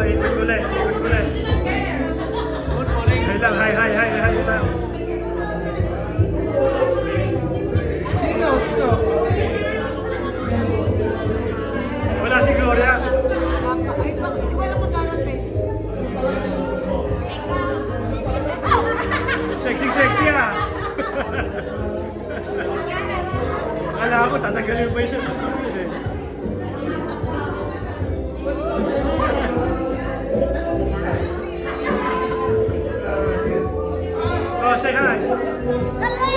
ikot ulit. Ikot ulit. Hay lang, hay lang. Sino? Wala si Gloria. Ay, hindi ko alam kung darating. Sexy ah. Akala ko, tatagalin pa yung siya. Oh, say hi. Hello!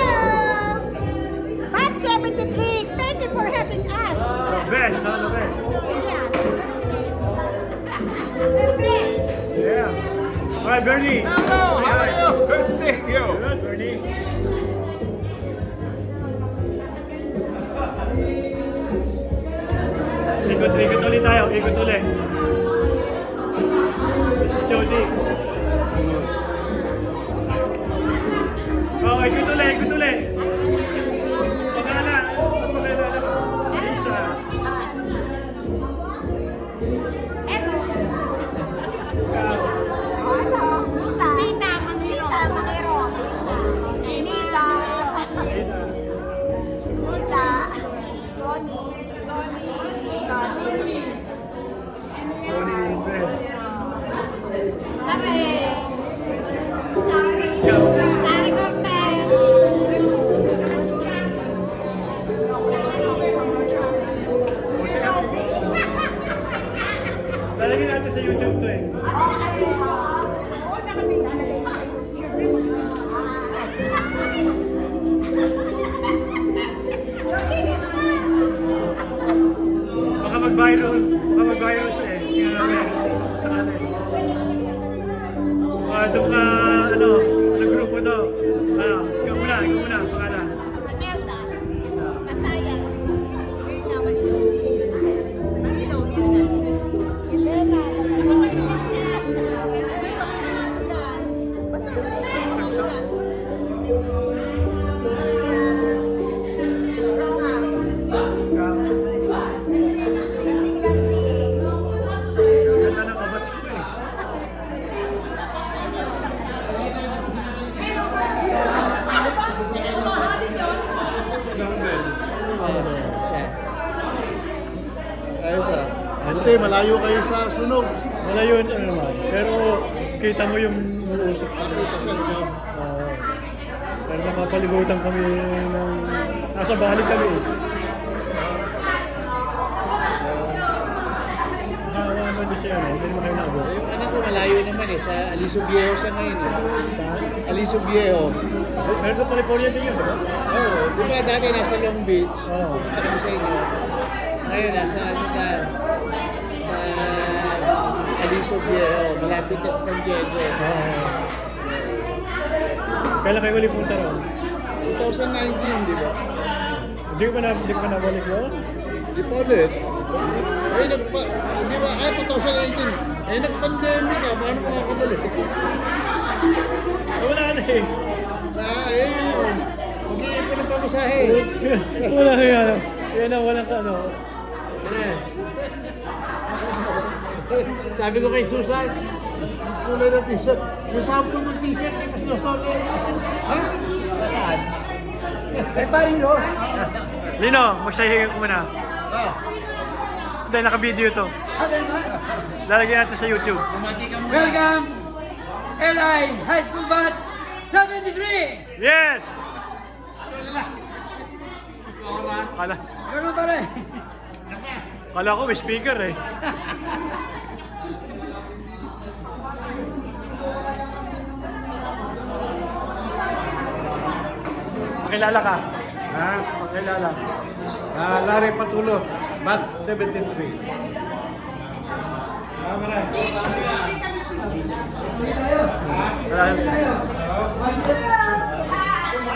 Bat 73, thank you for having us. The best, huh? The best. The best. Yeah. All right, Bernie. Hello, how are you? Good seeing you. Good, Bernie. Ikot ulit tayo. Ikot ulit. Si Jody. Oh, ikot ulit. Pagkala na. Isa. Tita Maniro. Sinita. Sinita. Tony Invest. Sorry, Costa. Lalagyan natin sa YouTube to eh. Baka mag-viral siya eh. Tingnan natin sa atin. Doon ka, ano grupo to? Ikaw muna, pangalan. Imelda. Masaya. Elena. Ganda ng kabats ko eh. Ayos ah. Buti, malayo kayo sa sunog. Wala yun, ano naman. Pero kita mo yung uusap kami. Nakita sa inyo. Pero napapalibutan kami ng... Nasa balik kami eh. Hawa naman din siya, hindi naman kayo naabot. Yung anak ko malayo naman eh. Sa Aliso Viejo siya ngayon eh. Aliso Viejo. Pero sa California din yun, diba? Oo. Di ba dati nasa Long Beach? Oo. Pumunta kami sa inyo. Ngayon nasa ano na... Aliso Viejo. Malapit na sa San Diego. Kailan kayo ulit punta ron? 2019, di ba? Hindi ko pa nabalik yun? Di pa ulit. Eh, di ba? 2018. Eh, nag-pandemic ka. Paano makakabalik? Wala na eh. Yun. Mag-iipon ng pamasahe. Wala na yan. Yan ang walang ano. Sabi ko kay Susan, kulay ng t-shirt. Yung sample ng t-shirt, ay mas lasol eh. Ha? Saan? Eh, Parilos. Lino, magsahihin ko muna. Dahil naka-video to. Lalagyan natin sa YouTube. Welcome, LI High School Batch 73! Yes! Ganun pa rin. Kala ko may speaker eh. Pakilala ka. Ha? Pakilala. Larry Patulo, Bat 73.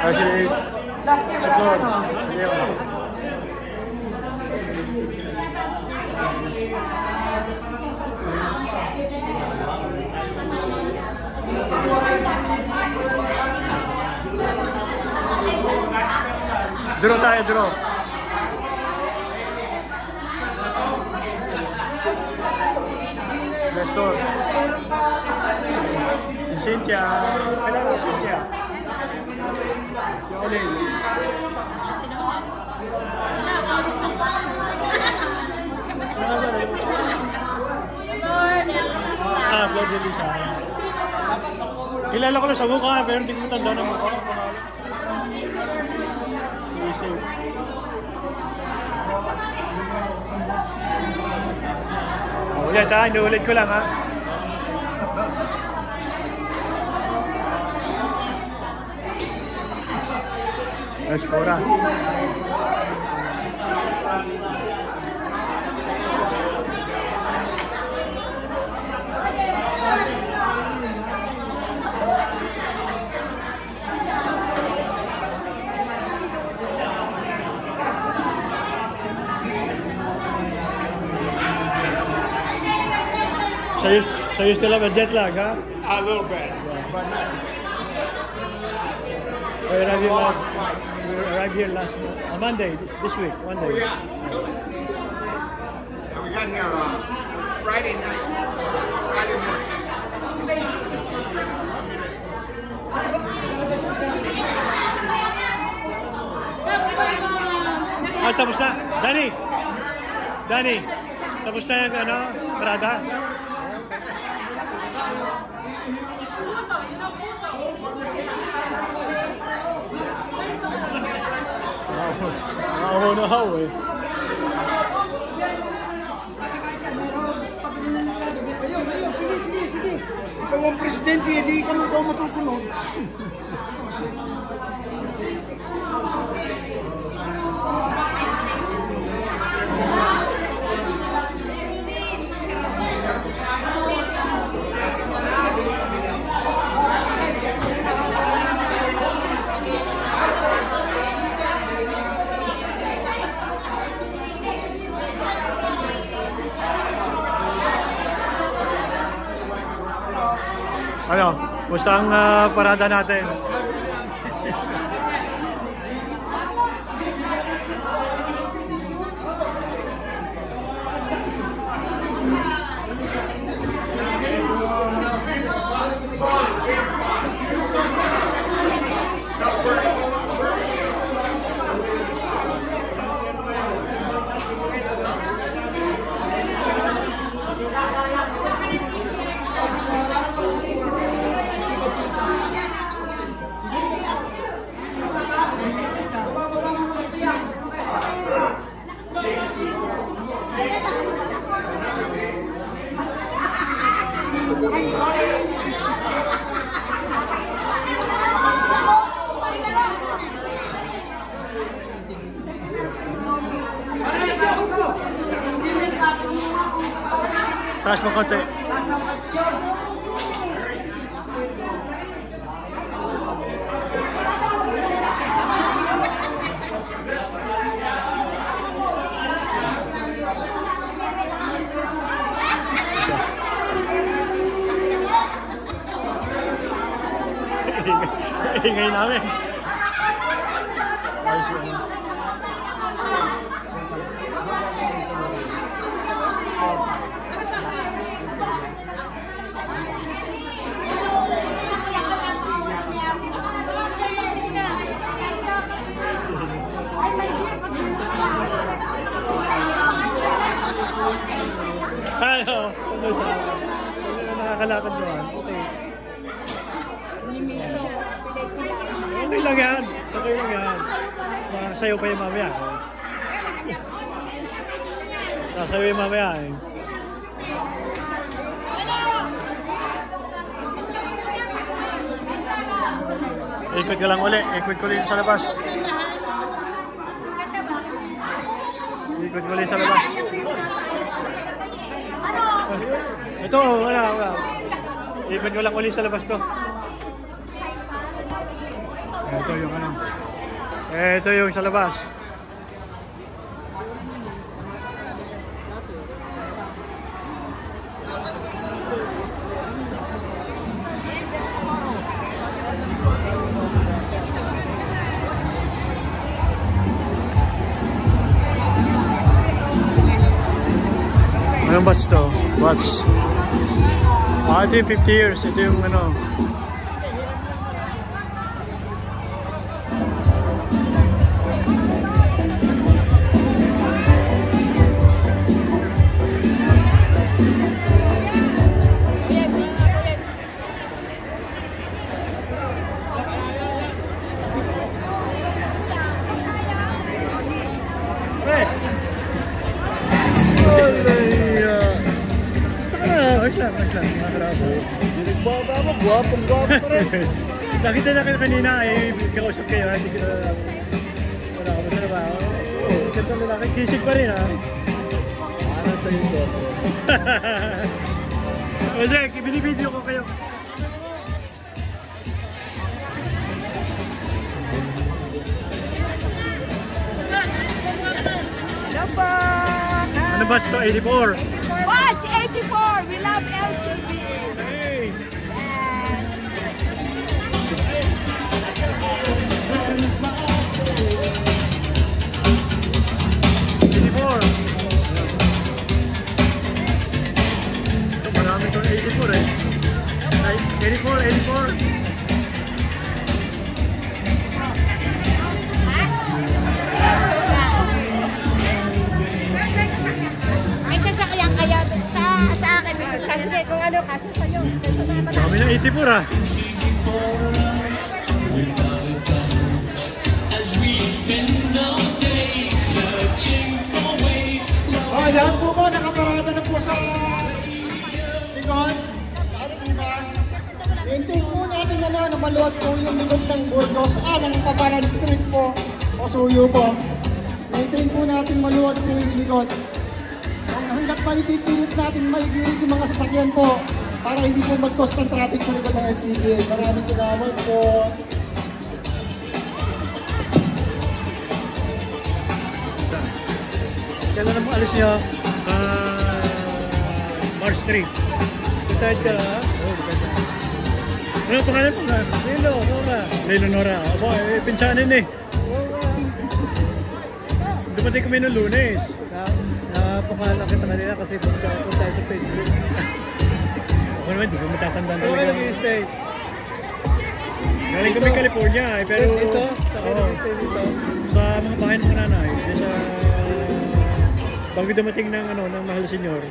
Kasi Lord. Draw tayo, draw. Store. Si Cynthia. Kailan si Cynthia? Si Olin. Blood release kilala ko lang sa mukha pero hindi ko matanda ng mukha. Easy. Ulit ha, inuulit ko lang ha. Eskora. So you still have a jet lag, huh? A little bit, but not too bad. We arrived here last Monday, this week, one day. Oh, yeah. And we got here Friday night, Friday morning. Tapos na. Danny, tapos na yung parada? Ako eh. Ayun, sige. Ikaw ang presidente, hindi ka mo daw masusunod. Gusto ang parada natin? Taas mo konti. Ingay namin. Ayos yun. Ayaw. Nakakalakad doon. Okay. Okay lang yan. Okay lang yan. Sasayaw pa yung mamaya. Sasayaw yung mamaya eh. Ikot ka lang uli. Ikot ko rin sa labas. Ikot ko rin sa labas. Ito, wala. Ikot ko lang uli sa labas to. Ito yung ano. Ito yung sa labas. Anong bus to? Bus. Ah, ito yung 50 years. Ito yung ano. Gwapong-gwapo pa rin. Nakita na kayo kanina eh, kausap kayo, hindi ko na wala ka ba sa trabaho? Oo, ganda lalaki, kisig pa rin ha. Para sa'yo ko. O Jack, binibideo ko kayo. Hello po! Ano ba ito? 84? Watch 84! We love LCD! Hey! Ito, marami itong 84 eh. Ay, 84. May sasakyan kaya sa akin, may sasakyan. Hindi, kung ano, kaso sa'yo. Marami na 84 ah. Oh, yan po ba? Nakaparada na po sa likod. Lahat po ba? Hintayin po natin na maluwag po yung likod ng Burgos. Ng Paparan Street po. O Suyo po. Hintayin po natin maluwag po yung likod. Hanggat maipipilit natin maigirit yung mga sasakyan po para hindi po mag-cause ng traffic sa likod ng LCBA. Maraming salamat po. Kailan naman alis niya? March 3. Retired ka na? Oo, ano pangalan mo na? Lilo, Nora. Lilo Nora. Aba, eh, pinsanin eh. Dumating kami noong Lunes. Napakalaki kita kanina kasi punta tayo sa Facebook. Ako naman, di ko matatandaan Saan ka talaga. nag-i-stay? Galing kami California eh, pero... Dito? Saan ka Oo, nag-i-stay dito? sa mga bahay ng nanay. Dito sa... Bago dumating ng, ano, ng mahal senyor.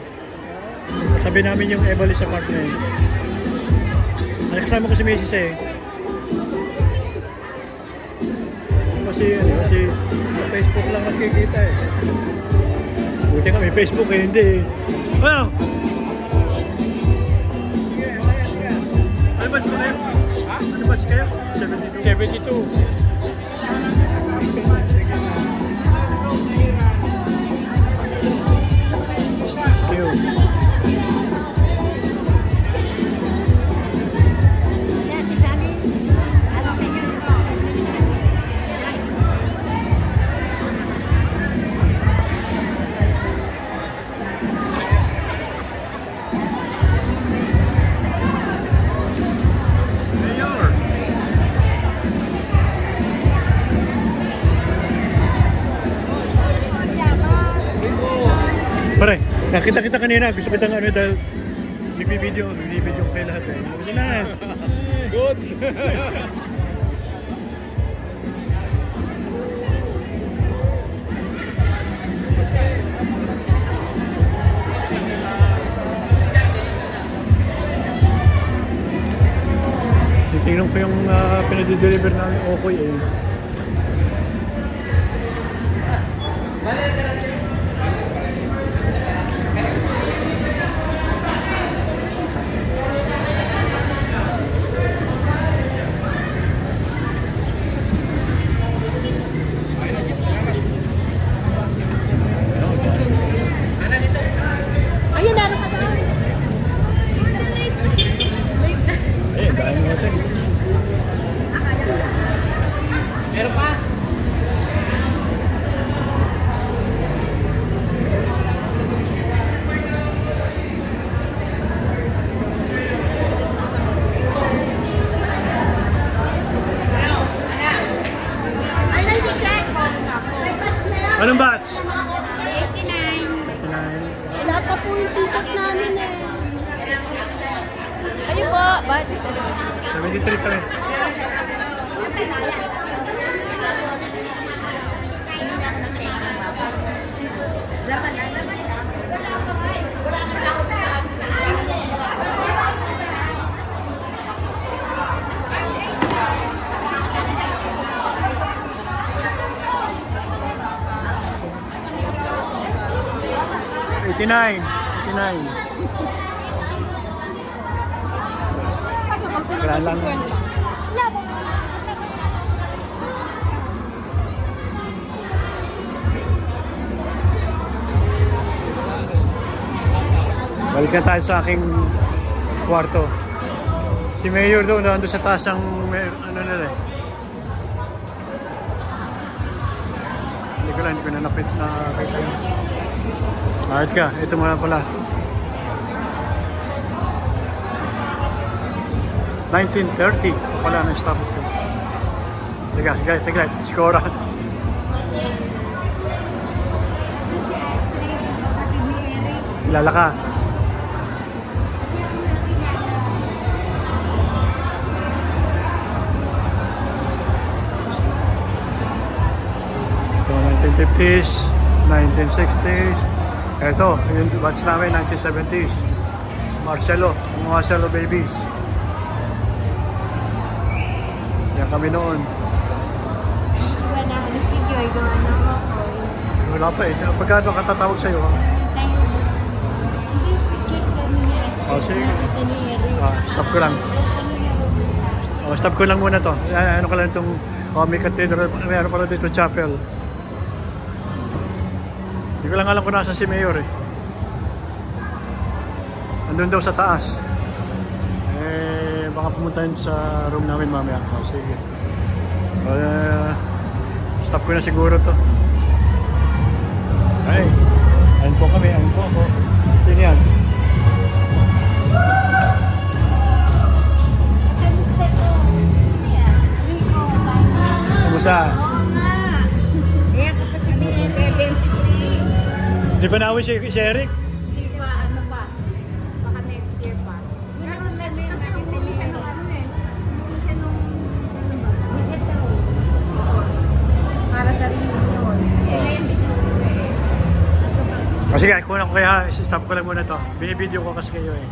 Sabi namin yung Evalis apartment. Nakasama ko si Mrs. eh. Kasi Sa Facebook lang nakikita eh. buti nga may Facebook eh, hindi eh. Ano? Ano ba siya kayo? Ano ba siya kayo? 72. Ayun. Mayor. Pare, nakita kita kanina. Gusto kitang ano dahil nagbibideo ko kayo lahat eh. Gusto na. Good! Tingnan ko yung pinadi-deliver namin Okoy eh. Ayun, naroon ka doon. Ayun, dahil natin. Meron pa? Ay, hindi siya. Anong batch? 89. 89. Wala pa po yung t-shirt namin eh. Bats, 73 kami. $89. Wala lang. Balik na tayo sa aking kwarto. Si Mayor doon, nandun sa taas ang ano nila eh. Hindi ko na napit na kita yun. Alright ka, ito muna pala. 1930 pala ng stop ko. Teka, score. Si Astrid, kapatid ni Eric. Kilala ka. Ito, 1950s, 1960s. Ito, yung batch namin, 1970s. Marcelo, mga Marcelo babies. Yan kami noon. Wala na si Joy, gawa na ako. Wala pa eh. Pagkano katatawag sa'yo ha? Hindi, picture kami ni Astrid. Oh, sige. Nakita ni Eric. Stop ko lang. Stop ko lang muna to. Ano ka lang itong may cathedral. Mayroon pala dito chapel. Hindi ko lang alam kung nasa si Mayor eh. Andun daw sa taas. Baka pumuntahin sa room namin mamaya. Sige. Stop ko na siguro to. Ay, ayun po kami. Ayun po ako. Sino yan? Kumusta? Oo nga. Eh, kapatid ni 73. Di ba nawi si Eric? Hindi pa, ano pa? Baka next year pa. Kasi hindi siya nung ano eh. Hindi siya nung visit daw. Para sa rin yun. Eh, ngayon di siya nung Kasi kaya, stop ko lang muna to. Binibideo ko kasi kayo eh.